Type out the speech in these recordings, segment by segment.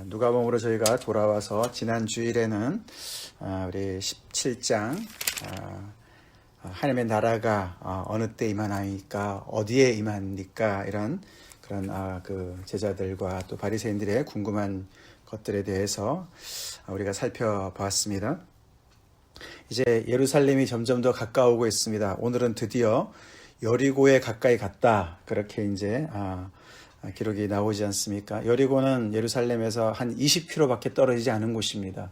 누가복음으로 저희가 돌아와서 지난 주일에는 우리 17장 하나님의 나라가 어느 때 임하나이까 어디에 임합니까 이런 그런 그 제자들과 또 바리새인들의 궁금한 것들에 대해서 우리가 살펴보았습니다. 이제 예루살렘이 점점 더 가까우고 있습니다. 오늘은 드디어 여리고에 가까이 갔다 그렇게 이제 기록이 나오지 않습니까? 여리고는 예루살렘에서 한 20km밖에 떨어지지 않은 곳입니다.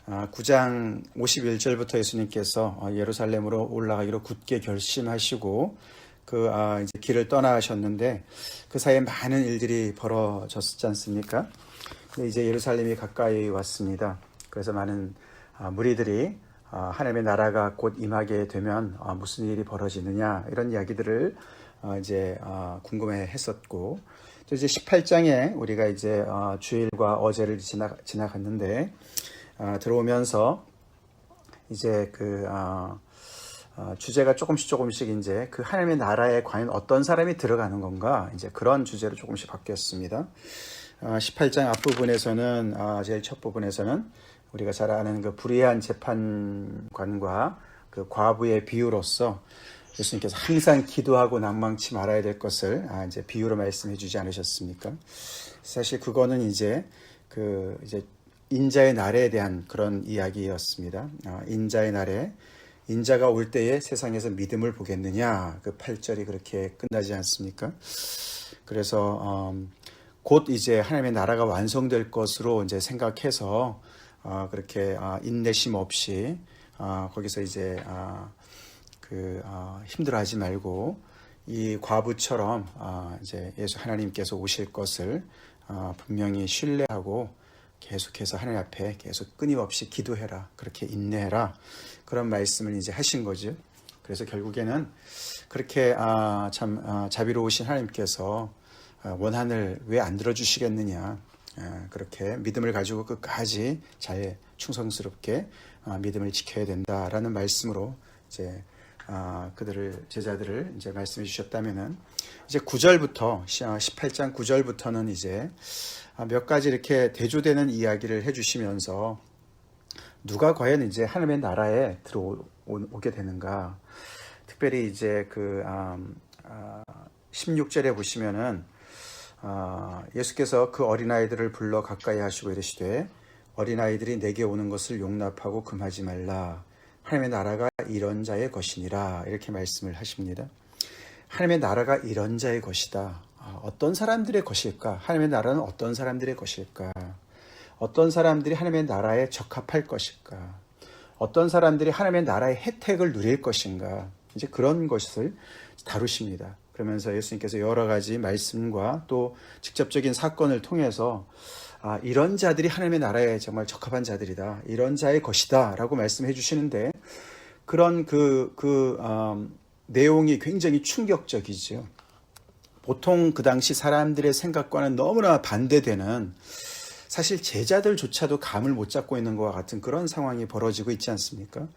9장 51절부터 예수님께서 예루살렘으로 올라가기로 굳게 결심하시고 이제 길을 떠나셨는데 그 사이에 많은 일들이 벌어졌지 않습니까? 근데 이제 예루살렘이 가까이 왔습니다. 그래서 많은 무리들이 하나님의 나라가 곧 임하게 되면 무슨 일이 벌어지느냐 이런 이야기들을 이제 궁금해했었고, 또 이제 18장에 우리가 이제 주일과 어제를 지나갔는데 들어오면서 이제 주제가 조금씩 이제 그 하나님의 나라에 과연 어떤 사람이 들어가는 건가 이제 그런 주제로 조금씩 바뀌었습니다. 18장 앞부분에서는 제일 첫 부분에서는 우리가 잘 아는 그 불의한 재판관과 그 과부의 비유로서 예수님께서 항상 기도하고 낭망치 말아야 될 것을 이제 비유로 말씀해 주지 않으셨습니까? 사실 그거는 이제 이제 인자의 날에 대한 그런 이야기였습니다. 인자의 날에 인자가 올 때에 세상에서 믿음을 보겠느냐 그 8절이 그렇게 끝나지 않습니까? 그래서 곧 이제 하나님의 나라가 완성될 것으로 이제 생각해서 그렇게 인내심 없이 거기서 이제 힘들어하지 말고 이 과부처럼 이제 예수 하나님께서 오실 것을 분명히 신뢰하고 계속해서 하나님 앞에 계속 끊임없이 기도해라, 그렇게 인내해라 그런 말씀을 이제 하신 거죠. 그래서 결국에는 그렇게 참 자비로우신 하나님께서 원한을 왜 안 들어주시겠느냐, 그렇게 믿음을 가지고 끝까지 잘 충성스럽게 믿음을 지켜야 된다라는 말씀으로 이제 제자들을 이제 말씀해 주셨다면은 이제 9절부터 18장 9절부터는 이제 몇 가지 이렇게 대조되는 이야기를 해주시면서 누가 과연 이제 하나님의 나라에 들어오게 되는가. 특별히 이제 16절에 보시면은 예수께서 그 어린아이들을 불러 가까이 하시고 이르시되 어린아이들이 내게 오는 것을 용납하고 금하지 말라. 하나님의 나라가 이런 자의 것이니라 이렇게 말씀을 하십니다. 하나님의 나라가 이런 자의 것이다. 어떤 사람들의 것일까? 하나님의 나라는 어떤 사람들의 것일까? 어떤 사람들이 하나님의 나라에 적합할 것일까? 어떤 사람들이 하나님의 나라의 혜택을 누릴 것인가? 이제 그런 것을 다루십니다. 그러면서 예수님께서 여러 가지 말씀과 또 직접적인 사건을 통해서 이런 자들이 하나님의 나라에 정말 적합한 자들이다. 이런 자의 것이다. 라고 말씀해 주시는데 그런 내용이 굉장히 충격적이죠. 보통 그 당시 사람들의 생각과는 너무나 반대되는, 사실 제자들조차도 감을 못 잡고 있는 것과 같은 그런 상황이 벌어지고 있지 않습니까?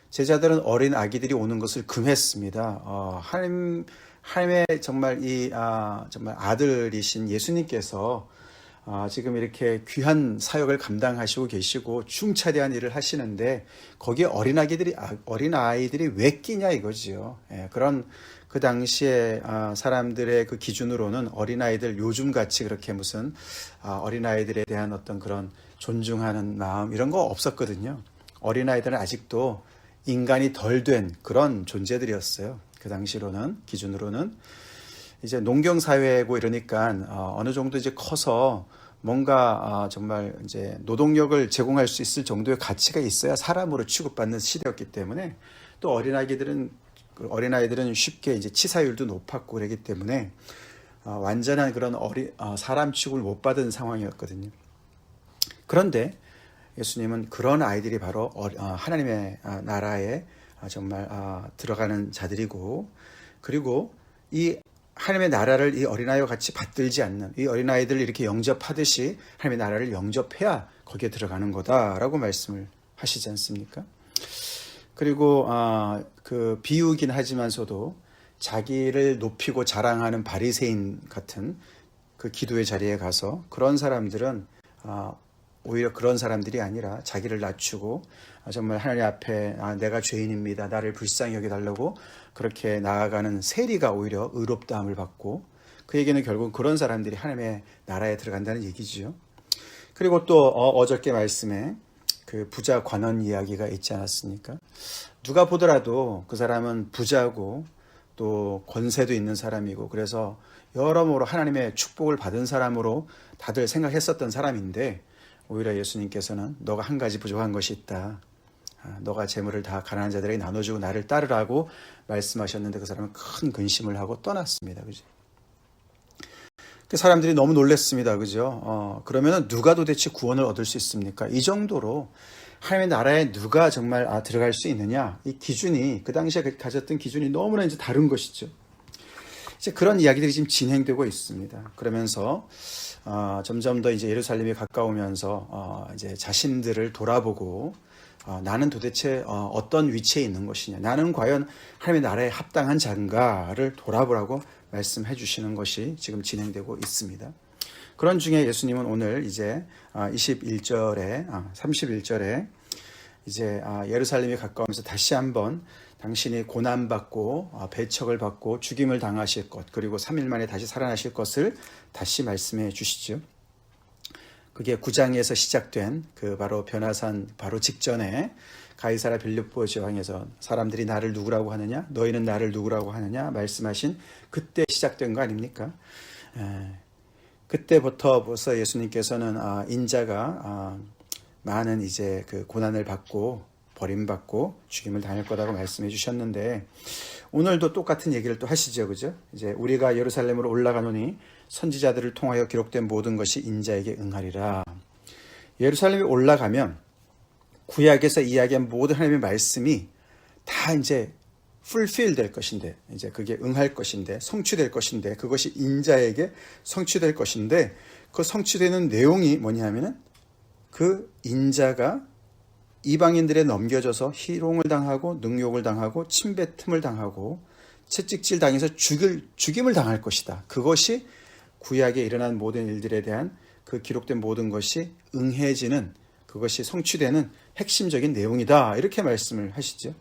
제자들은 어린 아기들이 오는 것을 금했습니다. 하나님의 정말 정말 아들이신 예수님께서 지금 이렇게 귀한 사역을 감당하시고 계시고 중차대한 일을 하시는데 거기에 어린아이들이 왜 끼냐 이거지요. 그런 그 당시에 사람들의 그 기준으로는 어린아이들 요즘같이 그렇게 무슨 어린아이들에 대한 어떤 그런 존중하는 마음 이런 거 없었거든요. 어린아이들은 아직도 인간이 덜 된 그런 존재들이었어요. 그 당시로는, 기준으로는. 이제 농경사회고 이러니까 어느 정도 이제 커서 뭔가 정말 이제 노동력을 제공할 수 있을 정도의 가치가 있어야 사람으로 취급받는 시대였기 때문에 또 어린아이들은 쉽게 이제 치사율도 높았고 그러기 때문에 완전한 그런 사람 취급을 못 받은 상황이었거든요. 그런데 예수님은 그런 아이들이 바로 하나님의 나라에 정말 들어가는 자들이고, 그리고 이 하나님의 나라를 이 어린아이와 같이 받들지 않는, 이 어린아이들을 이렇게 영접하듯이 하나님의 나라를 영접해야 거기에 들어가는 거다라고 말씀을 하시지 않습니까? 그리고 그 비유긴 하지만서도 자기를 높이고 자랑하는 바리새인 같은 그 기도의 자리에 가서 그런 사람들은 오히려 그런 사람들이 아니라 자기를 낮추고 정말 하나님 앞에 내가 죄인입니다. 나를 불쌍히 여겨달라고 그렇게 나아가는 세리가 오히려 의롭다함을 받고 그에게는 결국 그런 사람들이 하나님의 나라에 들어간다는 얘기지요. 그리고 또 어저께 말씀에 그 부자 관원 이야기가 있지 않았습니까? 누가 보더라도 그 사람은 부자고 또 권세도 있는 사람이고 그래서 여러모로 하나님의 축복을 받은 사람으로 다들 생각했었던 사람인데 오히려 예수님께서는 너가 한 가지 부족한 것이 있다. 너가 재물을 다 가난한 자들에게 나눠주고 나를 따르라고 말씀하셨는데 그 사람은 큰 근심을 하고 떠났습니다. 그죠? 그 사람들이 너무 놀랐습니다. 그죠? 그러면 누가 도대체 구원을 얻을 수 있습니까? 이 정도로 하나님의 나라에 누가 정말 들어갈 수 있느냐? 이 기준이 그 당시에 가졌던 기준이 너무나 이제 다른 것이죠. 이제 그런 이야기들이 지금 진행되고 있습니다. 그러면서 점점 더 이제 예루살렘이 가까우면서 이제 자신들을 돌아보고 나는 도대체 어떤 위치에 있는 것이냐? 나는 과연 하나님의 나라에 합당한 자인가를 돌아보라고 말씀해 주시는 것이 지금 진행되고 있습니다. 그런 중에 예수님은 오늘 이제 31절에 이제 예루살렘이 가까우면서 다시 한번 당신이 고난받고 배척을 받고 죽임을 당하실 것 그리고 3일 만에 다시 살아나실 것을 다시 말씀해 주시죠. 그게 9장에서 시작된 그 바로 변화산 바로 직전에 가이사랴 빌립보 지방에서 사람들이 나를 누구라고 하느냐 너희는 나를 누구라고 하느냐 말씀하신 그때 시작된 거 아닙니까? 그때부터 벌써 예수님께서는 인자가 많은 이제 그 고난을 받고 버림받고 죽임을 당할 거라고 말씀해 주셨는데 오늘도 똑같은 얘기를 또 하시죠. 그죠? 이제 우리가 예루살렘으로 올라가노니 선지자들을 통하여 기록된 모든 것이 인자에게 응하리라. 예루살렘에 올라가면 구약에서 이야기한 모든 하나님의 말씀이 다 이제 fulfill 될 것인데 이제 그게 응할 것인데 성취될 것인데 그것이 인자에게 성취될 것인데 그 성취되는 내용이 뭐냐면은 그 인자가 이방인들에 넘겨져서 희롱을 당하고 능욕을 당하고 침뱉음을 당하고 채찍질 당해서 죽임을 당할 것이다. 그것이 구약에 일어난 모든 일들에 대한 그 기록된 모든 것이 응해지는 그것이 성취되는 핵심적인 내용이다. 이렇게 말씀을 하시죠.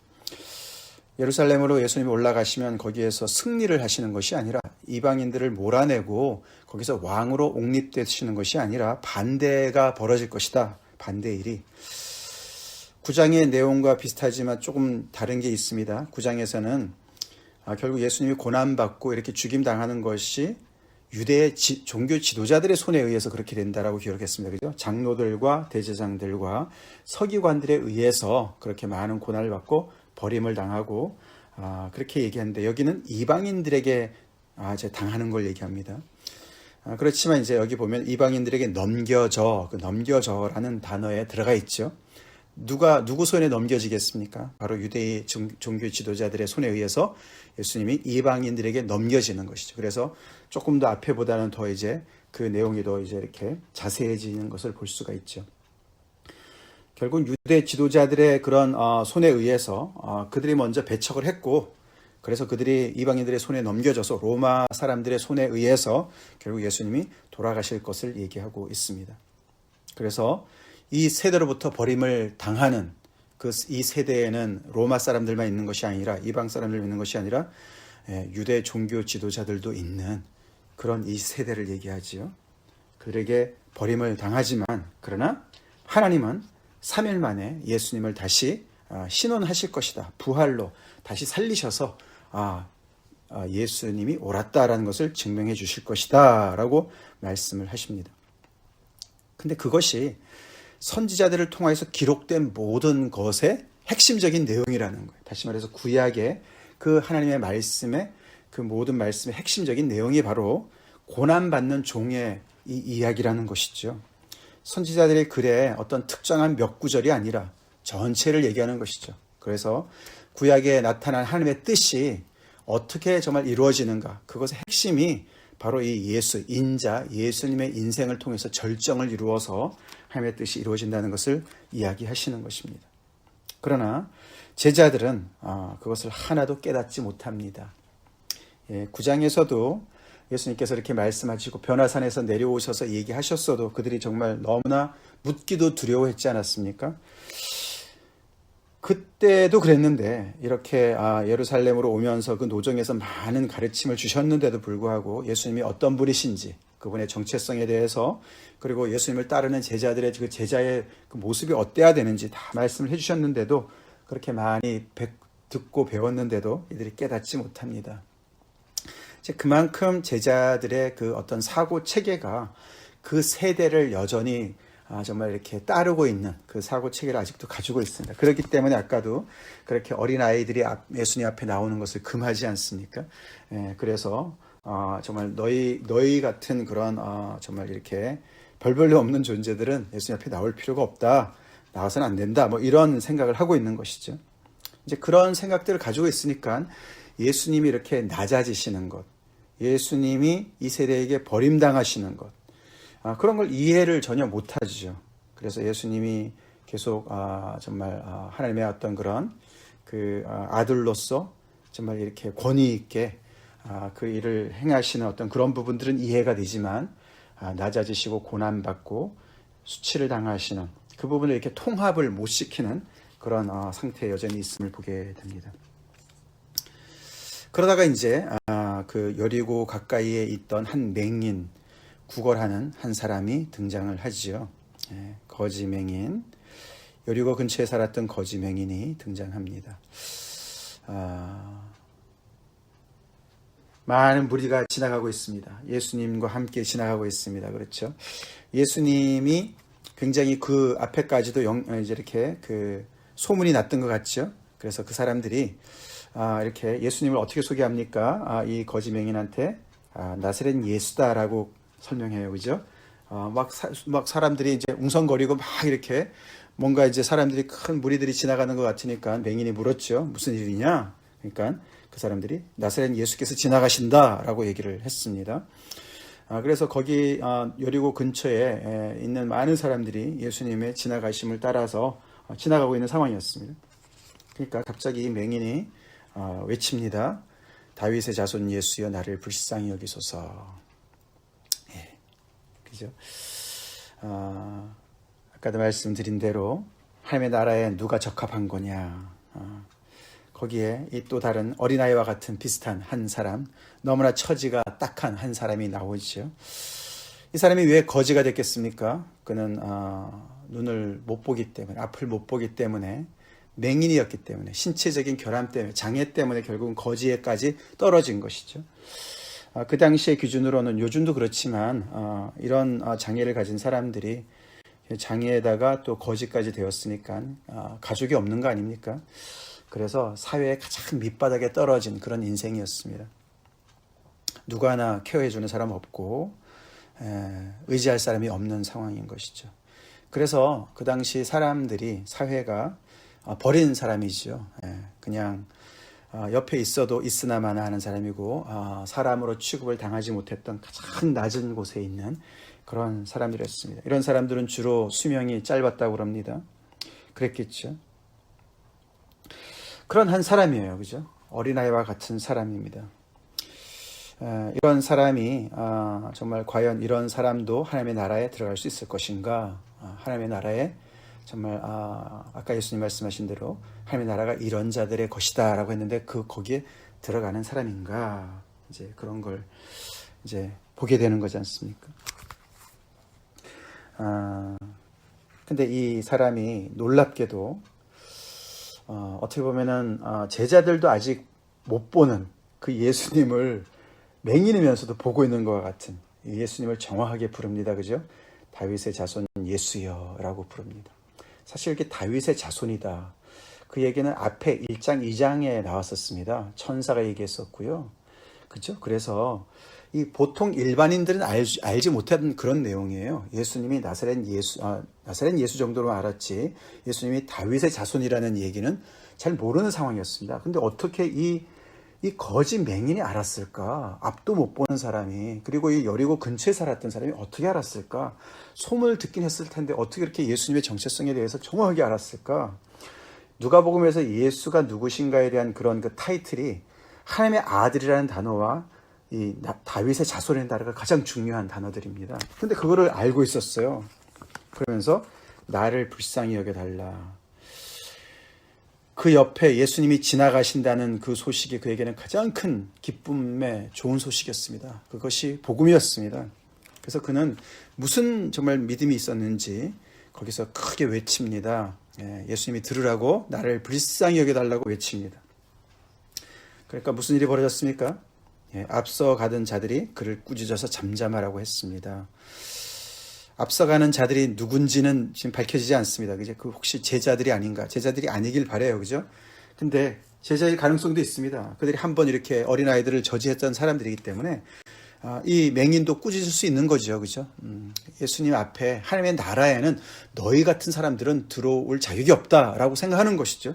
예루살렘으로 예수님이 올라가시면 거기에서 승리를 하시는 것이 아니라 이방인들을 몰아내고 거기서 왕으로 옹립되시는 것이 아니라 반대가 벌어질 것이다. 반대의 일이. 9장의 내용과 비슷하지만 조금 다른 게 있습니다. 9장에서는 결국 예수님이 고난받고 이렇게 죽임당하는 것이 유대의 종교 지도자들의 손에 의해서 그렇게 된다라고 기록했습니다. 그죠? 장로들과 대제사장들과 서기관들에 의해서 그렇게 많은 고난을 받고 버림을 당하고 그렇게 얘기하는데 여기는 이방인들에게 당하는 걸 얘기합니다. 그렇지만 이제 여기 보면 이방인들에게 넘겨져, 그 넘겨져라는 단어에 들어가 있죠. 누구 손에 넘겨지겠습니까? 바로 유대의 종교 지도자들의 손에 의해서 예수님이 이방인들에게 넘겨지는 것이죠. 그래서 조금 더 앞에보다는 더 이제 그 내용이 더 이제 이렇게 자세해지는 것을 볼 수가 있죠. 결국 유대 지도자들의 그런 손에 의해서 그들이 먼저 배척을 했고 그래서 그들이 이방인들의 손에 넘겨져서 로마 사람들의 손에 의해서 결국 예수님이 돌아가실 것을 얘기하고 있습니다. 그래서 이 세대로부터 버림을 당하는 이 세대에는 로마 사람들만 있는 것이 아니라 이방 사람들 있는 것이 아니라 유대 종교 지도자들도 있는 그런 이 세대를 얘기하지요. 그들에게 버림을 당하지만 그러나 하나님은 3일 만에 예수님을 다시 신원하실 것이다. 부활로 다시 살리셔서 예수님이 옳았다라는 것을 증명해 주실 것이다 라고 말씀을 하십니다. 근데 그것이 선지자들을 통해서 기록된 모든 것의 핵심적인 내용이라는 거예요. 다시 말해서 구약의 그 하나님의 말씀의 그 모든 말씀의 핵심적인 내용이 바로 고난받는 종의 이 이야기라는 것이죠. 선지자들의 글에 어떤 특정한 몇 구절이 아니라 전체를 얘기하는 것이죠. 그래서 구약에 나타난 하나님의 뜻이 어떻게 정말 이루어지는가 그것의 핵심이 바로 이 예수님의 인생을 통해서 절정을 이루어서 하나님의 뜻이 이루어진다는 것을 이야기하시는 것입니다. 그러나 제자들은 그것을 하나도 깨닫지 못합니다. 9장에서도 예수님께서 이렇게 말씀하시고 변화산에서 내려오셔서 얘기하셨어도 그들이 정말 너무나 묻기도 두려워했지 않았습니까? 그때도 그랬는데 이렇게 예루살렘으로 오면서 그 노정에서 많은 가르침을 주셨는데도 불구하고 예수님이 어떤 분이신지, 그분의 정체성에 대해서, 그리고 예수님을 따르는 제자들의 그 제자의 그 모습이 어때야 되는지 다 말씀을 해주셨는데도, 그렇게 많이 듣고 배웠는데도 이들이 깨닫지 못합니다. 그만큼 제자들의 그 어떤 사고 체계가 그 세대를 여전히 정말 이렇게 따르고 있는 그 사고 체계를 아직도 가지고 있습니다. 그렇기 때문에 아까도 그렇게 어린 아이들이 예수님 앞에 나오는 것을 금하지 않습니까? 그래서 정말 너희 같은 그런 정말 이렇게 별볼일 없는 존재들은 예수님 앞에 나올 필요가 없다, 나와서는 안 된다, 뭐 이런 생각을 하고 있는 것이죠. 이제 그런 생각들을 가지고 있으니까 예수님이 이렇게 낮아지시는 것, 예수님이 이 세대에게 버림당하시는 것, 그런 걸 이해를 전혀 못하죠. 그래서 예수님이 계속 정말 하나님의 어떤 그런 그 아들로서 정말 이렇게 권위 있게 그 일을 행하시는 어떤 그런 부분들은 이해가 되지만, 낮아지시고 고난받고 수치를 당하시는 그 부분을 이렇게 통합을 못 시키는 그런 상태에 여전히 있음을 보게 됩니다. 그러다가 이제 그 여리고 가까이에 있던 한 맹인, 구걸하는 한 사람이 등장을 하지요. 거지 맹인, 여리고 근처에 살았던 거지 맹인이 등장합니다. 많은 무리가 지나가고 있습니다. 예수님과 함께 지나가고 있습니다. 그렇죠? 예수님이 굉장히 그 앞에까지도 이제 이렇게 그 소문이 났던 것 같죠. 그래서 그 사람들이 이렇게 예수님을 어떻게 소개합니까? 이 거지 맹인한테 나사렛 예수다라고 설명해요. 그죠? 막 사람들이 이제 웅성거리고 막 이렇게 뭔가 이제 사람들이 큰 무리들이 지나가는 것 같으니까 맹인이 물었죠. 무슨 일이냐? 그러니까 그 사람들이 나사렛 예수께서 지나가신다라고 얘기를 했습니다. 그래서 거기 여리고 근처에 있는 많은 사람들이 예수님의 지나가심을 따라서 지나가고 있는 상황이었습니다. 그러니까 갑자기 이 맹인이 외칩니다. 다윗의 자손 예수여 나를 불쌍히 여기소서. 그죠? 아까도 말씀드린 대로 하나님의 나라에 누가 적합한 거냐. 거기에 이 또 다른 어린아이와 같은 비슷한 한 사람, 너무나 처지가 딱한 한 사람이 나오죠. 이 사람이 왜 거지가 됐겠습니까? 그는 눈을 못 보기 때문에, 앞을 못 보기 때문에, 맹인이었기 때문에, 신체적인 결함 때문에, 장애 때문에 결국은 거지에까지 떨어진 것이죠. 그 당시의 기준으로는, 요즘도 그렇지만 이런 장애를 가진 사람들이 장애에다가 또 거지까지 되었으니까 가족이 없는 거 아닙니까? 그래서 사회의 가장 밑바닥에 떨어진 그런 인생이었습니다. 누가 하나 케어해주는 사람 없고 의지할 사람이 없는 상황인 것이죠. 그래서 그 당시 사람들이, 사회가 버린 사람이죠. 그냥 옆에 있어도 있으나마나 하는 사람이고, 사람으로 취급을 당하지 못했던 가장 낮은 곳에 있는 그런 사람들이었습니다. 이런 사람들은 주로 수명이 짧았다고 합니다. 그랬겠죠. 그런 한 사람이에요. 그죠? 어린아이와 같은 사람입니다. 이런 사람이 정말 과연 이런 사람도 하나님의 나라에 들어갈 수 있을 것인가? 하나님의 나라에 정말 아까 예수님 말씀하신 대로 하나님의 나라가 이런 자들의 것이다 라고 했는데 거기에 들어가는 사람인가? 이제 그런 걸 이제 보게 되는 거지 않습니까? 근데 이 사람이 놀랍게도 어떻게 보면은 제자들도 아직 못 보는 그 예수님을 맹인이면서도 보고 있는 것과 같은 예수님을 정확하게 부릅니다. 그죠? 다윗의 자손 예수여라고 부릅니다. 사실 이렇게 다윗의 자손이다. 그 얘기는 앞에 1장, 2장에 나왔었습니다. 천사가 얘기했었고요. 그죠? 그래서 이 보통 일반인들은 알지 못하는 그런 내용이에요. 예수님이 나사렛 예수 정도로 알았지, 예수님이 다윗의 자손이라는 얘기는 잘 모르는 상황이었습니다. 근데 어떻게 이 거지 맹인이 알았을까? 앞도 못 보는 사람이, 그리고 이 여리고 근처에 살았던 사람이 어떻게 알았을까? 소문을 듣긴 했을 텐데 어떻게 이렇게 예수님의 정체성에 대해서 정확하게 알았을까? 누가복음에서 예수가 누구신가에 대한 그런 그 타이틀이 하나님의 아들이라는 단어와 다윗의 자손의 나라가 가장 중요한 단어들입니다. 근데 그거를 알고 있었어요. 그러면서 나를 불쌍히 여겨달라. 그 옆에 예수님이 지나가신다는 그 소식이 그에게는 가장 큰 기쁨의 좋은 소식이었습니다. 그것이 복음이었습니다. 그래서 그는 무슨 정말 믿음이 있었는지 거기서 크게 외칩니다. 예수님이 들으라고 나를 불쌍히 여겨달라고 외칩니다. 그러니까 무슨 일이 벌어졌습니까? 앞서 가던 자들이 그를 꾸짖어서 잠잠하라고 했습니다. 앞서가는 자들이 누군지는 지금 밝혀지지 않습니다. 그죠? 그 혹시 제자들이 아닌가? 제자들이 아니길 바라요. 그죠? 근데 제자일 가능성도 있습니다. 그들이 한번 이렇게 어린아이들을 저지했던 사람들이기 때문에 이 맹인도 꾸짖을 수 있는 거죠. 그죠? 예수님 앞에 하나님의 나라에는 너희 같은 사람들은 들어올 자격이 없다라고 생각하는 것이죠.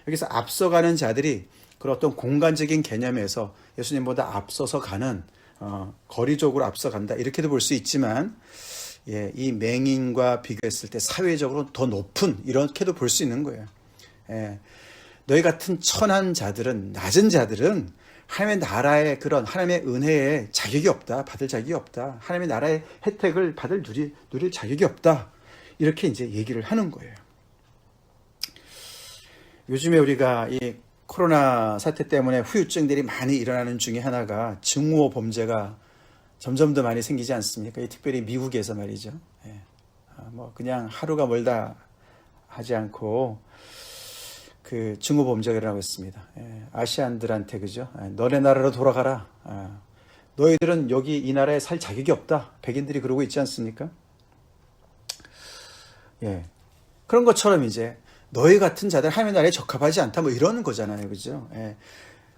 여기서 앞서가는 자들이 그런 어떤 공간적인 개념에서 예수님보다 앞서서 가는 거리적으로 앞서간다 이렇게도 볼 수 있지만 이 맹인과 비교했을 때 사회적으로 더 높은 이렇게도 볼 수 있는 거예요. 너희 같은 천한 자들은 낮은 자들은 하나님의 나라의 그런 하나님의 은혜에 자격이 없다. 받을 자격이 없다. 하나님의 나라의 혜택을 누릴 자격이 없다. 이렇게 이제 얘기를 하는 거예요. 요즘에 우리가 이 코로나 사태 때문에 후유증들이 많이 일어나는 중에 하나가 증오 범죄가 점점 더 많이 생기지 않습니까? 특별히 미국에서 말이죠. 뭐 그냥 하루가 멀다 하지 않고 그 증오 범죄가 일어나고 있습니다. 아시안들한테 그죠? 너네 나라로 돌아가라. 너희들은 여기 이 나라에 살 자격이 없다. 백인들이 그러고 있지 않습니까? 그런 것처럼 이제 너희 같은 자들 하나님의 나라에 적합하지 않다 뭐 이러는 거잖아요. 그죠?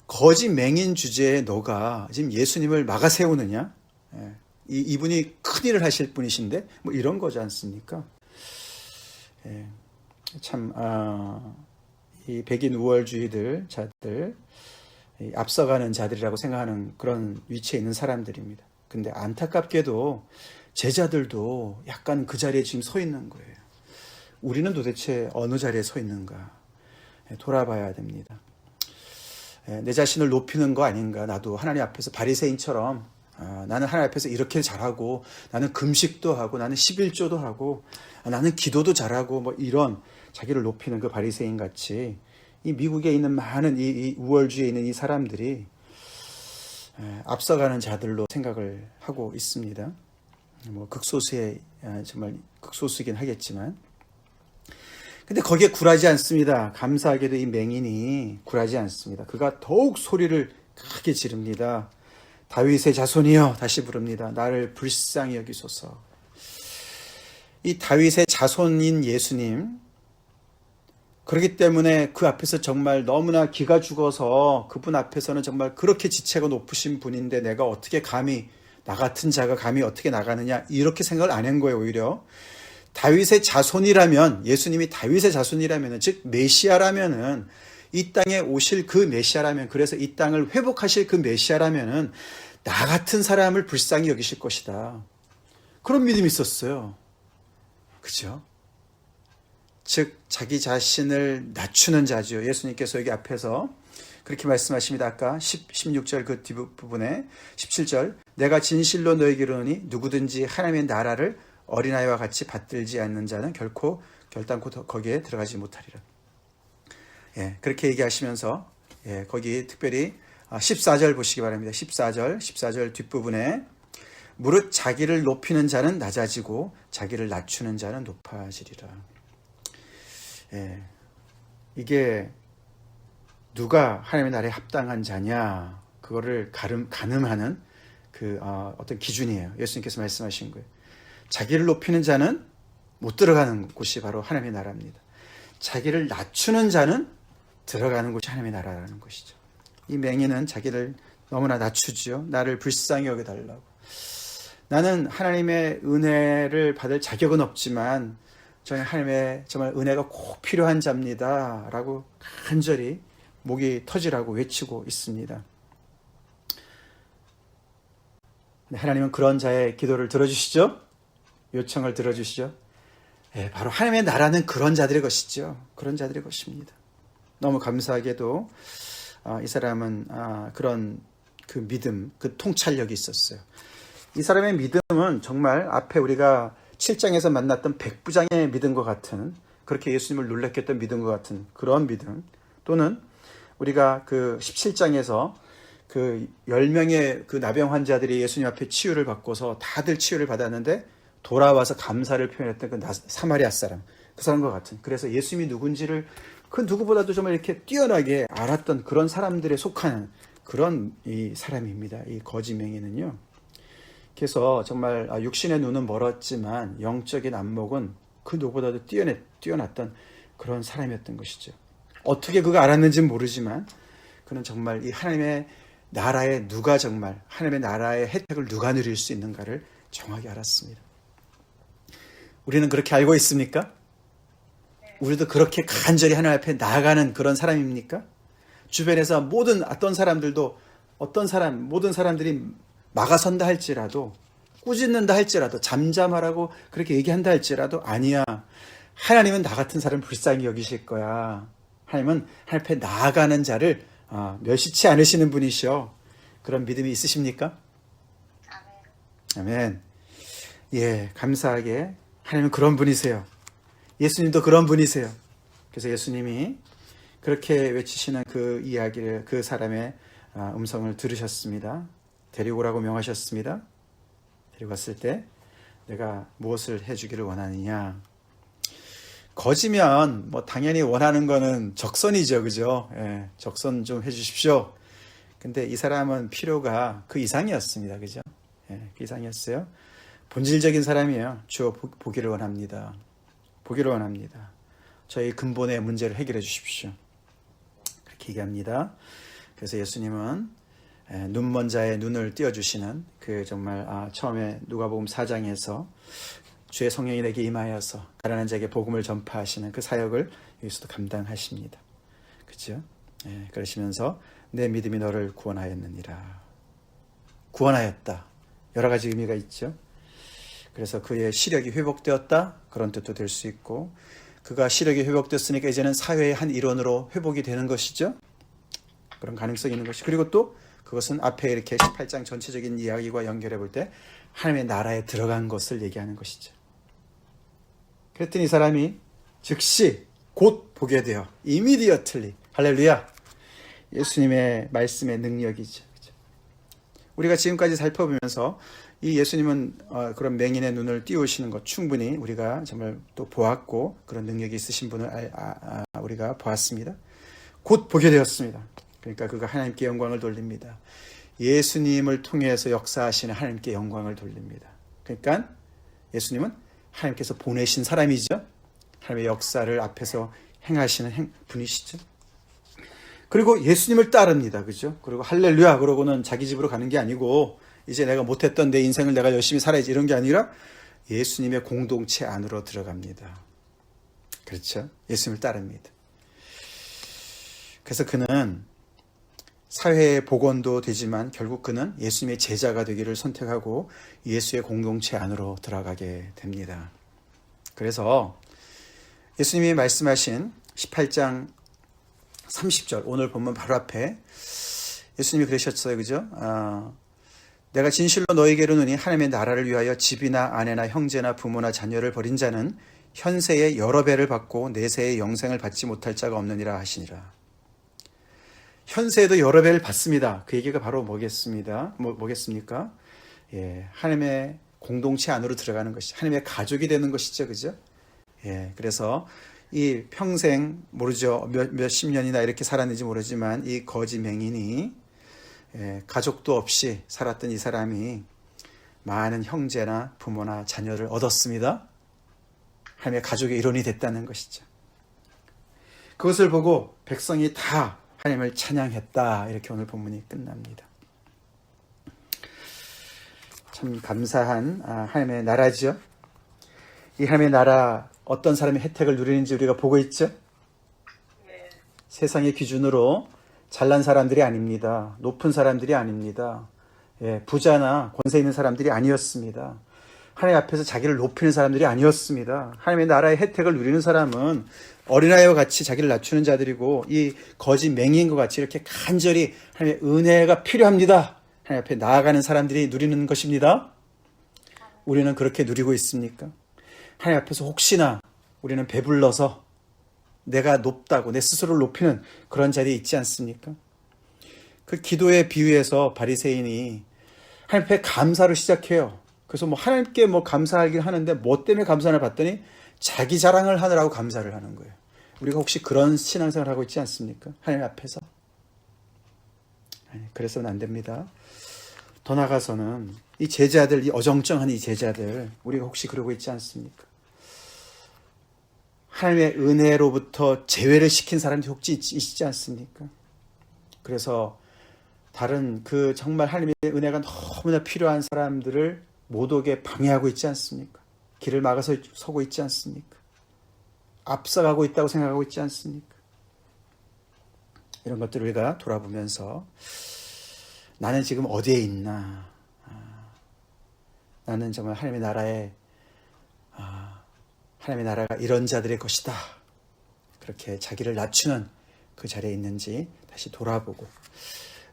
거짓 맹인 주제에 너가 지금 예수님을 막아 세우느냐? 이분이 큰일을 하실 분이신데 뭐 이런 거지 않습니까? 참 이 백인 우월주의들 자들 앞서가는 자들이라고 생각하는 그런 위치에 있는 사람들입니다. 근데 안타깝게도 제자들도 약간 그 자리에 지금 서 있는 거예요. 우리는 도대체 어느 자리에 서 있는가 돌아봐야 됩니다. 내 자신을 높이는 거 아닌가? 나도 하나님 앞에서 바리새인처럼 나는 하나님 앞에서 이렇게 잘하고 나는 금식도 하고 나는 11조도 하고 나는 기도도 잘하고 뭐 이런 자기를 높이는 그 바리새인 같이 이 미국에 있는 많은 이 우월주의에 있는 이 사람들이 앞서가는 자들로 생각을 하고 있습니다. 뭐 극소수의 정말 극소수이긴 하겠지만 근데 거기에 굴하지 않습니다. 감사하게도 이 맹인이 굴하지 않습니다. 그가 더욱 소리를 크게 지릅니다. 다윗의 자손이여 다시 부릅니다. 나를 불쌍히 여기소서. 이 다윗의 자손인 예수님 그렇기 때문에 그 앞에서 정말 너무나 기가 죽어서 그분 앞에서는 정말 그렇게 지체가 높으신 분인데 내가 어떻게 감히 나 같은 자가 감히 어떻게 나가느냐 이렇게 생각을 안 한 거예요. 오히려 다윗의 자손이라면 예수님이 다윗의 자손이라면 즉 메시아라면은 이 땅에 오실 그 메시아라면 그래서 이 땅을 회복하실 그 메시아라면은 나 같은 사람을 불쌍히 여기실 것이다. 그런 믿음이 있었어요. 그죠? 즉 자기 자신을 낮추는 자죠. 예수님께서 여기 앞에서 그렇게 말씀하십니다. 아까 16절 그 뒷부분에 17절 내가 진실로 너에게 이르노니 누구든지 하나님의 나라를 어린아이와 같이 받들지 않는 자는 결단코 거기에 들어가지 못하리라. 그렇게 얘기하시면서 거기 특별히 14절 보시기 바랍니다. 14절 뒷부분에 무릇 자기를 높이는 자는 낮아지고 자기를 낮추는 자는 높아지리라. 이게 누가 하나님의 나라에 합당한 자냐 그거를 가늠하는 그 어떤 기준이에요. 예수님께서 말씀하신 거예요. 자기를 높이는 자는 못 들어가는 곳이 바로 하나님의 나라입니다. 자기를 낮추는 자는 들어가는 곳이 하나님의 나라라는 것이죠. 이 맹인은 자기를 너무나 낮추지요. 나를 불쌍히 여겨달라고. 나는 하나님의 은혜를 받을 자격은 없지만 저는 하나님의 정말 은혜가 꼭 필요한 자입니다. 라고 간절히 목이 터지라고 외치고 있습니다. 하나님은 그런 자의 기도를 들어주시죠? 요청을 들어주시죠? 바로 하나님의 나라는 그런 자들의 것이죠. 그런 자들의 것입니다. 너무 감사하게도 이 사람은 그런 그 믿음, 그 통찰력이 있었어요. 이 사람의 믿음은 정말 앞에 우리가 7장에서 만났던 백부장의 믿음과 같은, 그렇게 예수님을 놀랍게 했던 믿음과 같은 그런 믿음, 또는 우리가 그 17장에서 그 10명의 그 나병 환자들이 예수님 앞에 치유를 받고서 다들 치유를 받았는데 돌아와서 감사를 표현했던 그 사마리아 사람, 그 사람과 같은, 그래서 예수님이 누군지를 그 누구보다도 정말 이렇게 뛰어나게 알았던 그런 사람들에 속하는 그런 이 사람입니다. 이 거짓 맹인은요. 그래서 정말 육신의 눈은 멀었지만 영적인 안목은 그 누구보다도 뛰어났던 그런 사람이었던 것이죠. 어떻게 그가 알았는지는 모르지만 그는 정말 이 하나님의 나라에 누가 정말 하나님의 나라의 혜택을 누가 누릴 수 있는가를 정확히 알았습니다. 우리는 그렇게 알고 있습니까? 우리도 그렇게 간절히 하나님 앞에 나아가는 그런 사람입니까? 주변에서 어떤 사람들이 막아선다 할지라도, 꾸짖는다 할지라도, 잠잠하라고 그렇게 얘기한다 할지라도, 아니야, 하나님은 나 같은 사람을 불쌍히 여기실 거야. 하나님은 하나님 앞에 나아가는 자를 멸시치 않으시는 분이셔. 그런 믿음이 있으십니까? 아멘. 예, 감사하게 하나님은 그런 분이세요. 예수님도 그런 분이세요. 그래서 예수님이 그렇게 외치시는 그 이야기를, 그 사람의 음성을 들으셨습니다. 데리고 오라고 명하셨습니다. 데리고 왔을 때 내가 무엇을 해주기를 원하느냐. 거지면 뭐 당연히 원하는 거는 적선이죠, 그죠? 예, 적선 좀 해주십시오. 근데 이 사람은 필요가 그 이상이었습니다, 그죠? 예, 그 이상이었어요. 본질적인 사람이에요. 주여 보기를 원합니다. 보기를 원합니다. 저희 근본의 문제를 해결해 주십시오. 그렇게 얘기합니다. 그래서 예수님은 눈먼 자의 눈을 띄워주시는 그 정말 처음에 누가복음 4장에서 주의 성령이 내게 임하여서 가난한 자에게 복음을 전파하시는 그 사역을 여기서도 감당하십니다. 그렇죠? 그러시면서 내 믿음이 너를 구원하였느니라. 구원하였다. 여러 가지 의미가 있죠. 그래서 그의 시력이 회복되었다. 그런 뜻도 될 수 있고, 그가 시력이 회복됐으니까 이제는 사회의 한 일원으로 회복이 되는 것이죠. 그런 가능성이 있는 것이. 그리고 또 그것은 앞에 이렇게 18장 전체적인 이야기와 연결해 볼 때 하나님의 나라에 들어간 것을 얘기하는 것이죠. 그랬더니 이 사람이 즉시 곧 보게 되어, immediately, 할렐루야, 예수님의 말씀의 능력이죠. 우리가 지금까지 살펴보면서 이 예수님은 그런 맹인의 눈을 띄우시는 것 충분히 우리가 정말 또 보았고, 그런 능력이 있으신 분을 우리가 보았습니다. 곧 보게 되었습니다. 그러니까 그가 하나님께 영광을 돌립니다. 예수님을 통해서 역사하시는 하나님께 영광을 돌립니다. 그러니까 예수님은 하나님께서 보내신 사람이죠. 하나님의 역사를 앞에서 행하시는 분이시죠. 그리고 예수님을 따릅니다. 그죠? 그리고 할렐루야 그러고는 자기 집으로 가는 게 아니고, 이제 내가 못했던 내 인생을 내가 열심히 살아야지 이런 게 아니라 예수님의 공동체 안으로 들어갑니다. 그렇죠? 예수님을 따릅니다. 그래서 그는 사회의 복원도 되지만 결국 그는 예수님의 제자가 되기를 선택하고 예수의 공동체 안으로 들어가게 됩니다. 그래서 예수님이 말씀하신 18장 30절, 오늘 본문 바로 앞에 예수님이 그러셨어요. 그죠? 내가 진실로 너희에게 이르노니 하나님의 나라를 위하여 집이나 아내나 형제나 부모나 자녀를 버린 자는 현세에 여러 배를 받고 내세에 영생을 받지 못할 자가 없느니라 하시니라. 현세에도 여러 배를 받습니다. 그 얘기가 바로 뭐겠습니까? 예, 하나님의 공동체 안으로 들어가는 것이, 하나님의 가족이 되는 것이죠. 그죠? 예, 그래서 이 평생 모르죠. 몇십 년이나 이렇게 살았는지 모르지만 이 거지 맹인이 가족도 없이 살았던 이 사람이 많은 형제나 부모나 자녀를 얻었습니다. 하나님의 가족의 일원이 됐다는 것이죠. 그것을 보고 백성이 다 하나님을 찬양했다. 이렇게 오늘 본문이 끝납니다. 참 감사한 하나님의 나라죠. 이 하나님의 나라, 어떤 사람이 혜택을 누리는지 우리가 보고 있죠. 세상의 기준으로 잘난 사람들이 아닙니다. 높은 사람들이 아닙니다. 부자나 권세 있는 사람들이 아니었습니다. 하나님 앞에서 자기를 높이는 사람들이 아니었습니다. 하나님의 나라의 혜택을 누리는 사람은 어린아이와 같이 자기를 낮추는 자들이고, 이 거짓 맹인과 같이 이렇게 간절히 하나님의 은혜가 필요합니다. 하나님 앞에 나아가는 사람들이 누리는 것입니다. 우리는 그렇게 누리고 있습니까? 하나님 앞에서 혹시나 우리는 배불러서 내가 높다고 내 스스로를 높이는 그런 자리에 있지 않습니까? 그 기도의 비유에서 바리새인이 하나님 앞에 감사로 시작해요. 그래서 하나님께 감사하긴 하는데 뭐 때문에 감사를 받더니 자기 자랑을 하느라고 감사를 하는 거예요. 우리가 혹시 그런 신앙생활을 하고 있지 않습니까? 하나님 앞에서. 그래서는 안 됩니다. 더 나아가서는 이 제자들, 이 어정쩡한 이 제자들, 우리가 혹시 그러고 있지 않습니까? 하나님의 은혜로부터 제외를 시킨 사람들이 혹시 있지 않습니까? 그래서 다른 정말 하나님의 은혜가 너무나 필요한 사람들을 못 오게 방해하고 있지 않습니까? 길을 막아서 서고 있지 않습니까? 앞서가고 있다고 생각하고 있지 않습니까? 이런 것들을 우리가 돌아보면서 나는 지금 어디에 있나? 나는 정말 하나님의 나라에 하나님의 나라가 이런 자들의 것이다. 그렇게 자기를 낮추는 그 자리에 있는지 다시 돌아보고,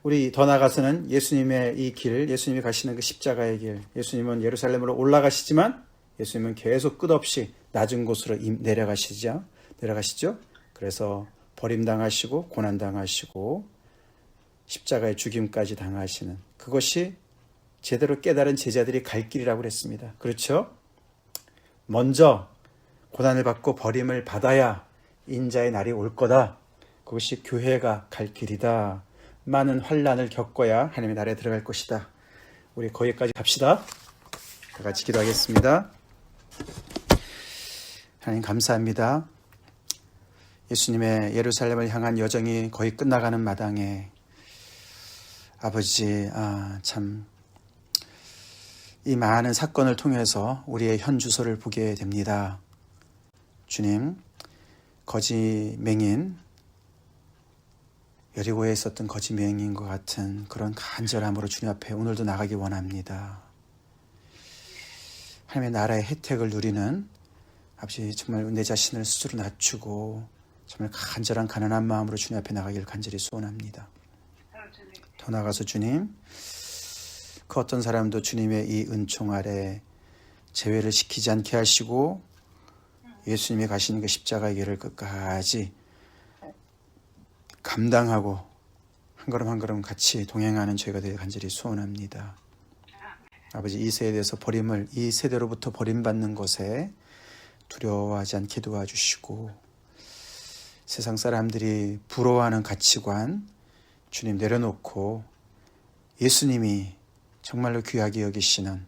우리 더 나아가서는 예수님의 이 길, 예수님이 가시는 그 십자가의 길, 예수님은 예루살렘으로 올라가시지만 예수님은 계속 끝없이 낮은 곳으로 내려가시죠. 그래서 버림당하시고 고난당하시고 십자가의 죽임까지 당하시는, 그것이 제대로 깨달은 제자들이 갈 길이라고 그랬습니다. 그렇죠? 먼저 고난을 받고 버림을 받아야 인자의 날이 올 거다. 그것이 교회가 갈 길이다. 많은 환난을 겪어야 하나님의 나라에 들어갈 것이다. 우리 거기까지 갑시다. 다 같이 기도하겠습니다. 하나님 감사합니다. 예수님의 예루살렘을 향한 여정이 거의 끝나가는 마당에 아버지, 참 이 많은 사건을 통해서 우리의 현 주소를 보게 됩니다. 주님, 거짓 맹인, 여리고에 있었던 거짓 맹인과 같은 그런 간절함으로 주님 앞에 오늘도 나가기 원합니다. 하나님의 나라의 혜택을 누리는 아버지, 정말 내 자신을 스스로 낮추고 정말 간절한 가난한 마음으로 주님 앞에 나가기를 간절히 소원합니다. 더 나아가서 주님, 그 어떤 사람도 주님의 이 은총 아래 제외를 시키지 않게 하시고 예수님이 가시는 그 십자가의 길을 끝까지 감당하고 한 걸음 한 걸음 같이 동행하는 저희가 되길 간절히 소원합니다. 아버지, 이 세대에서 이 세대로부터 버림받는 것에 두려워하지 않게 도와주시고, 세상 사람들이 부러워하는 가치관 주님 내려놓고 예수님이 정말로 귀하게 여기시는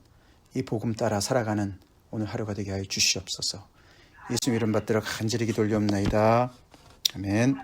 이 복음 따라 살아가는 오늘 하루가 되게 하여 주시옵소서. 예수님 이름 받들어 간절히 기도 올리옵나이다. 아멘.